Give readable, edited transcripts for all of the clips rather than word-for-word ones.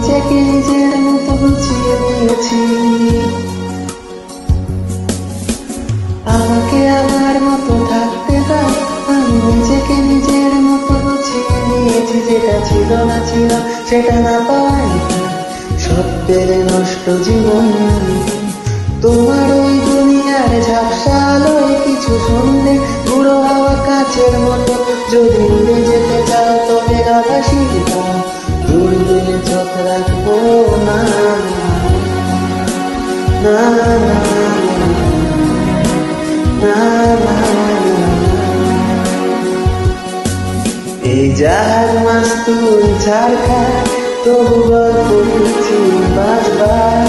নিজেকে নিজের মতো গুছিয়ে নিয়েছি। আমাকে আমার মতো থাকতে দাও, আমি নিজেকে নিজের মতো গুছিয়ে নিয়েছি। যেটা ছিল না ছিল সেটা না পাওয়াই সব পেরে নষ্ট জীবন। তোমার ওই দুনিয়ার ঝাপসা আলোয় কিছু শুনলে বুড়ো হাওয়া কাছের মতো। যদি উড়ে যেতে চাও তবে আকাশই দাও, দূরবীনে চোখ রাখবো না না না না না। এই জাহাজ মাস্তুল ছাড় খায় তবু গল্প লিখছি বাজবার।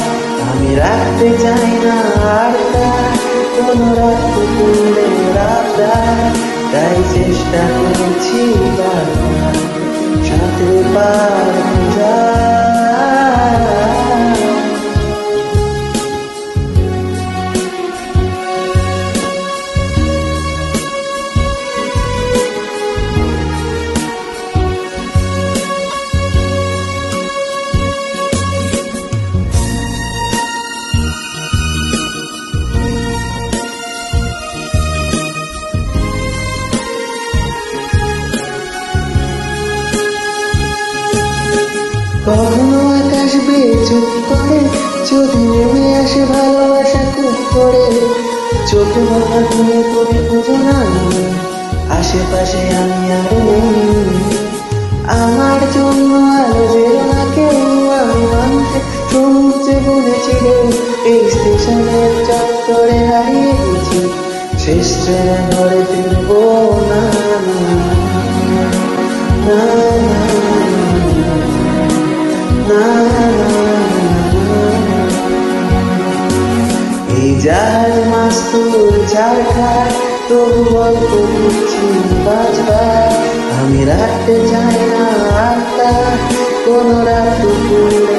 আমি রাখতে চাই না আর তার কোনো রাত করলে রাতদার, তাই চেষ্টা করছি বারবার সাথে পার যা। কখনো আকাশ বেয়ে চুপ করে যদি নেমে আসে ভালোবাসা খুব করে। চোখে বাবা ঘুরে করে খুঁজো না আশেপাশে আমি আর নেই। আমার জন্য আলো যেও না কেউ, আমি মানুষের সমুদ্রে বুঝেছি রে। এই স্টেশনের চত্বরে হারিয়ে গেছি, শেষ ট্রেনে ধরে ফিরবো না না না। এই জাহাজ মাস্তুল ছাড় খায় তবু গল্প লিখছি বাজবার। আমি রাখতে চাই না আর তার কোনো রাত দুপুরে